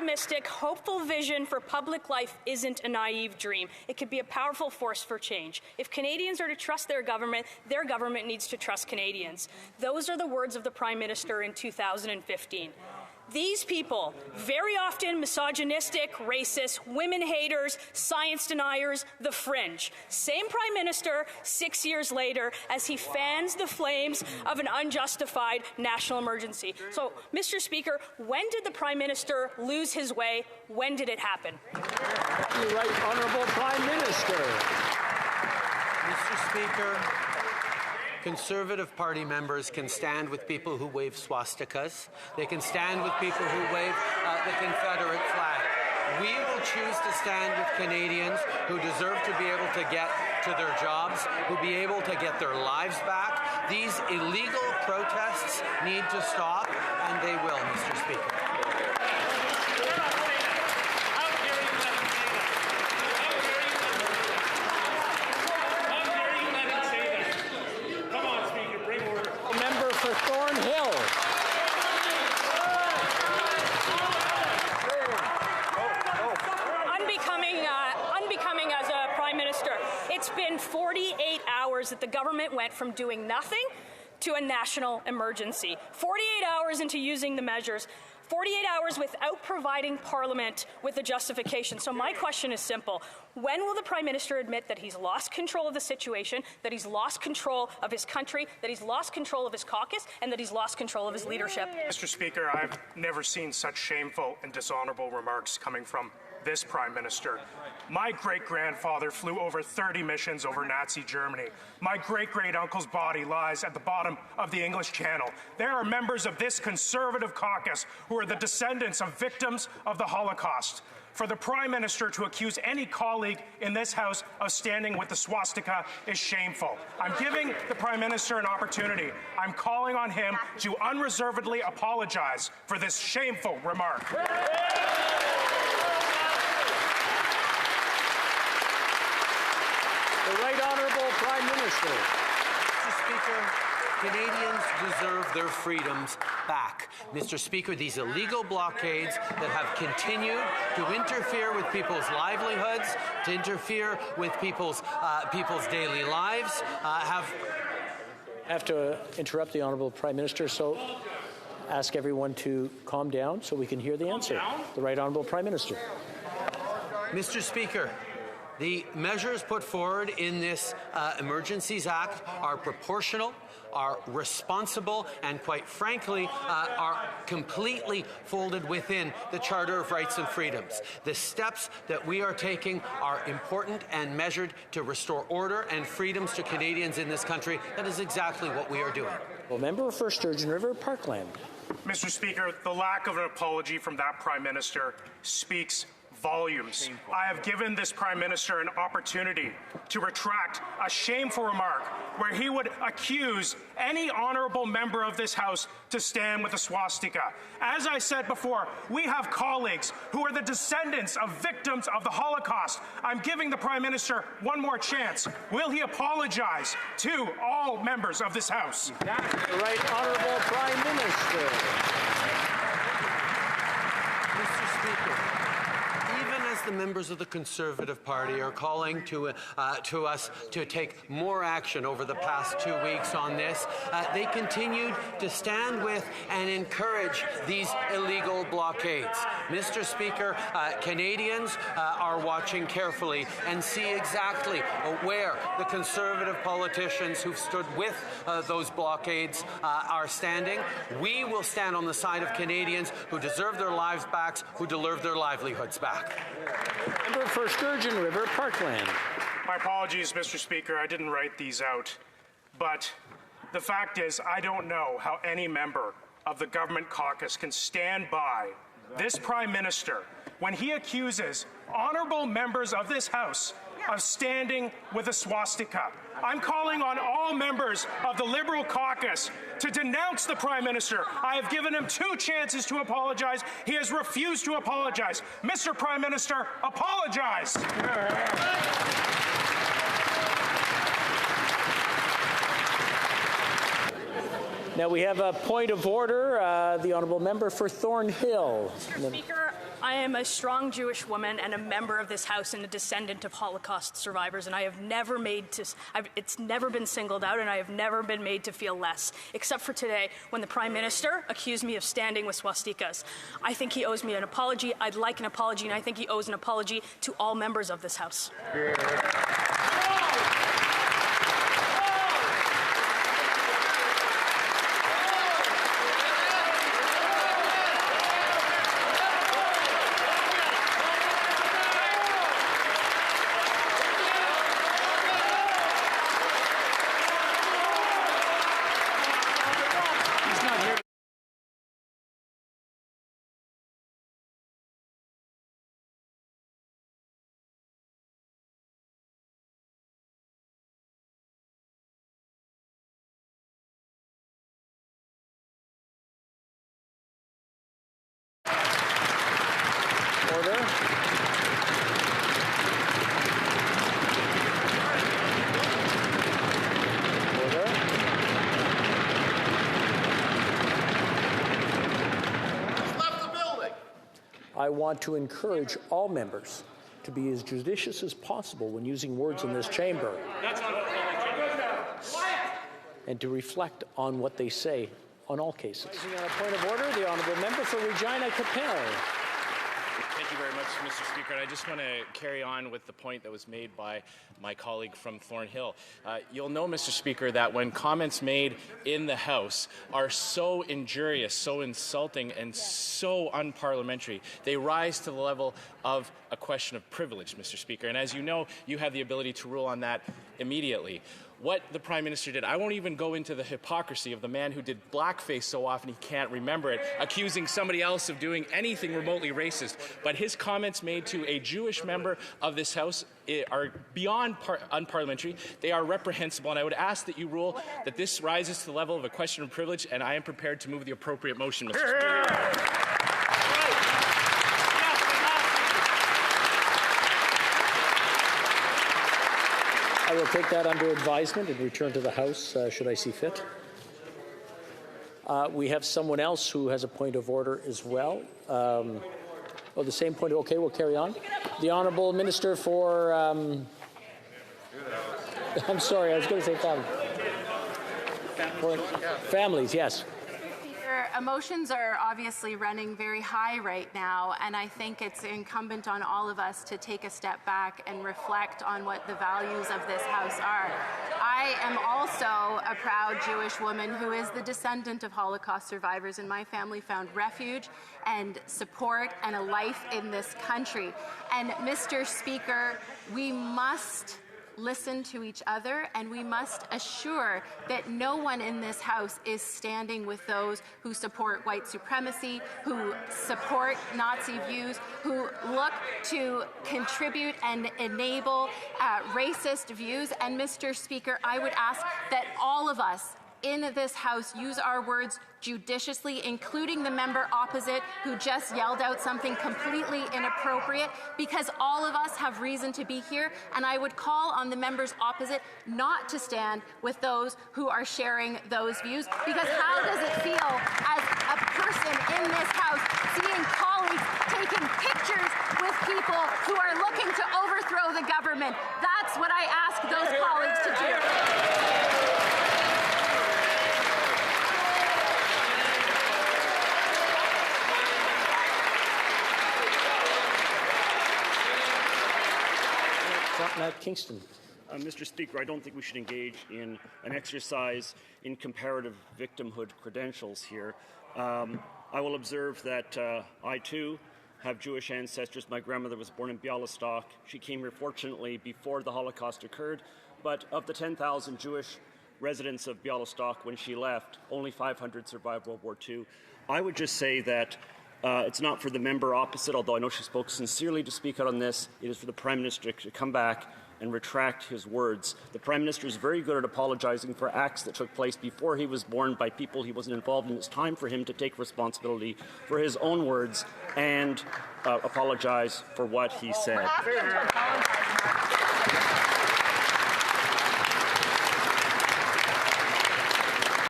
optimistic, hopeful vision for public life isn't a naive dream. It could be a powerful force for change. If Canadians are to trust their government needs to trust Canadians. Those are the words of the Prime Minister in 2015. These people, very often misogynistic, racist, women haters, science deniers, the fringe. Same Prime Minister 6 years later as he fans the flames of an unjustified national emergency. So, Mr. Speaker, when did the Prime Minister lose his way? When did it happen? The right honourable Prime Minister. Mr. Speaker, Conservative Party members can stand with people who wave swastikas. They can stand with people who wave the Confederate flag. We will choose to stand with Canadians who deserve to be able to get to their jobs, who be able to get their lives back. These illegal protests need to stop, and they will, Mr. Speaker. Unbecoming as a Prime Minister. It's been 48 hours that the government went from doing nothing to a national emergency. 48 hours into using the measures. 48 hours without providing Parliament with a justification. So my question is simple. When will the Prime Minister admit that he's lost control of the situation, that he's lost control of his country, that he's lost control of his caucus, and that he's lost control of his leadership? Mr. Speaker, I've never seen such shameful and dishonourable remarks coming from this Prime Minister. My great-grandfather flew over 30 missions over Nazi Germany. My great-great-uncle's body lies at the bottom of the English Channel. There are members of this Conservative caucus who are the descendants of victims of the Holocaust. For the Prime Minister to accuse any colleague in this House of standing with the swastika is shameful. I'm giving the Prime Minister an opportunity. I'm calling on him to unreservedly apologize for this shameful remark. The Right Honourable Prime Minister. Mr. Speaker, Canadians deserve their freedoms back. Mr. Speaker, these illegal blockades that have continued to interfere with people's livelihoods, to interfere with people's daily lives, I have to interrupt the Honourable Prime Minister, so ask everyone to calm down so we can hear the answer. The Right Honourable Prime Minister. Mr. Speaker, the measures put forward in this Emergencies Act are proportional, are responsible, and quite frankly, are completely folded within the Charter of Rights and Freedoms. The steps that we are taking are important and measured to restore order and freedoms to Canadians in this country. That is exactly what we are doing. Well, member for Sturgeon River Parkland. Mr. Speaker, the lack of an apology from that Prime Minister speaks volumes. I have given this Prime Minister an opportunity to retract a shameful remark where he would accuse any honourable member of this House to stand with a swastika. As I said before, we have colleagues who are the descendants of victims of the Holocaust. I'm giving the Prime Minister one more chance. Will he apologize to all members of this House? The Right Honourable Prime Minister. Mr. Speaker, the members of the Conservative Party are calling to us to take more action over the past 2 weeks on this. They continued to stand with and encourage these illegal blockades. Mr. Speaker, Canadians are watching carefully and see exactly where the Conservative politicians who've stood with those blockades are standing. We will stand on the side of Canadians who deserve their lives back, who deserve their livelihoods back. Member for Sturgeon River Parkland. My apologies, Mr. Speaker. I didn't write these out. But the fact is, I don't know how any member of the government caucus can stand by this Prime Minister when he accuses honourable members of this House of standing with a swastika. I'm calling on all members of the Liberal caucus to denounce the Prime Minister. I have given him 2 chances to apologize. He has refused to apologize. Mr. Prime Minister, apologize. Now we have a point of order. The Honourable Member for Thornhill. Mr. Speaker, I am a strong Jewish woman and a member of this House and a descendant of Holocaust survivors, and I have never it's never been singled out, and I have never been made to feel less, except for today when the Prime Minister accused me of standing with swastikas. I think he owes me an apology. I'd like an apology, and I think he owes an apology to all members of this House. Order. I want to encourage all members to be as judicious as possible when using words in this chamber. And to reflect on what they say on all cases. On a point of order, the honourable member for Regina Capel. Thank you very much, Mr. Speaker. And I just want to carry on with the point that was made by my colleague from Thornhill. You'll know, Mr. Speaker, that when comments made in the House are so injurious, so insulting, and so unparliamentary, they rise to the level of a question of privilege, Mr. Speaker. And as you know, you have the ability to rule on that immediately. What the Prime Minister did, I won't even go into the hypocrisy of the man who did blackface so often he can't remember it, accusing somebody else of doing anything remotely racist. But his comments made to a Jewish member of this House are beyond unparliamentary. They are reprehensible, and I would ask that you rule that this rises to the level of a question of privilege, and I am prepared to move the appropriate motion, Mr. Speaker. I will take that under advisement and return to the House should I see fit. We have someone else who has a point of order as well. The same point. Okay, we'll carry on. The Honourable Minister for... I'm sorry, I was going to say family. Families, yes. Emotions are obviously running very high right now, and I think it's incumbent on all of us to take a step back and reflect on what the values of this House are. I am also a proud Jewish woman who is the descendant of Holocaust survivors, and my family found refuge and support and a life in this country. And Mr. Speaker, we must listen to each other, and we must assure that no one in this House is standing with those who support white supremacy, who support Nazi views, who look to contribute and enable racist views. And Mr. Speaker, I would ask that all of us in this House use our words judiciously, including the member opposite who just yelled out something completely inappropriate, because all of us have reason to be here, and I would call on the members opposite not to stand with those who are sharing those views, because how does it feel as a person in this House seeing colleagues taking pictures with people who are looking to overthrow the government? That's what I ask those colleagues to do. Matt Kingston. Mr. Speaker, I don't think we should engage in an exercise in comparative victimhood credentials here. I will observe that I, too, have Jewish ancestors. My grandmother was born in Bialystok. She came here, fortunately, before the Holocaust occurred. But of the 10,000 Jewish residents of Bialystok when she left, only 500 survived World War II. I would just say that it's not for the member opposite, although I know she spoke sincerely to speak out on this. It is for the Prime Minister to come back and retract his words. The Prime Minister is very good at apologizing for acts that took place before he was born by people he wasn't involved in. It's time for him to take responsibility for his own words and apologize for what he said.